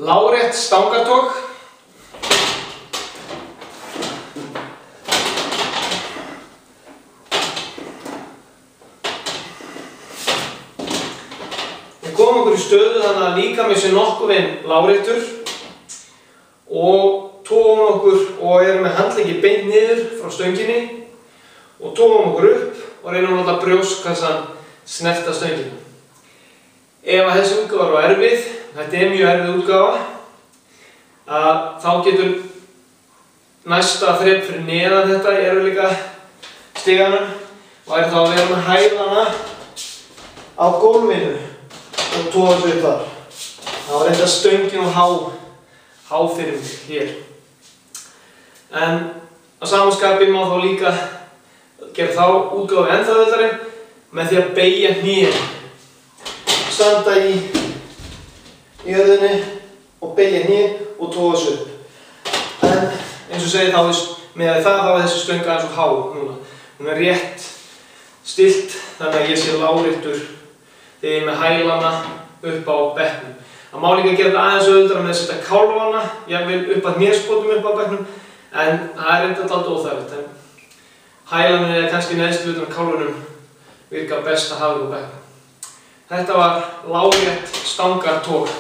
Lárétt stangartog. Við komum okkur í stöðu þannig að líkaminn sé nokkuð veginn láréttur og togum okkur og erum með handleggi beint niður frá stönginni og togum okkur upp og reynum að láta brjóstkassan snerta stöngina. Ef að þessi útgáfa var erfið, þetta er mjög erfið útgáfa, þá getur næsta þrep fyrir neðan þetta í erfiðleika stiganum væri þá að vera með hælana á gólfinu og toga sig upp þar. Það var þetta stöngin og há fyrir mig hér. En á sama skapi má þá líka gera þá útgáfu ennþá auðveldari með því að beygja hnén. Standa í jörðinni og beygja hnén og toga sig upp. En eins og segi þá með það er þessi stöng aðeins og há núna. Hún er rétt stilt þannig að ég sé láréttur þegar ég er með hælana upp á bekknum. Það má líka gera þetta aðeins auðveldara með að setja kálfana, jafnvel upp að hnéspotum upp á bekknum, en það er reyndar alltaf óþægilegt. Hælanir eða kannski neðstu utan á kálfunum virka best að hafa upp á bekknum. Þetta var lárétt stangartog.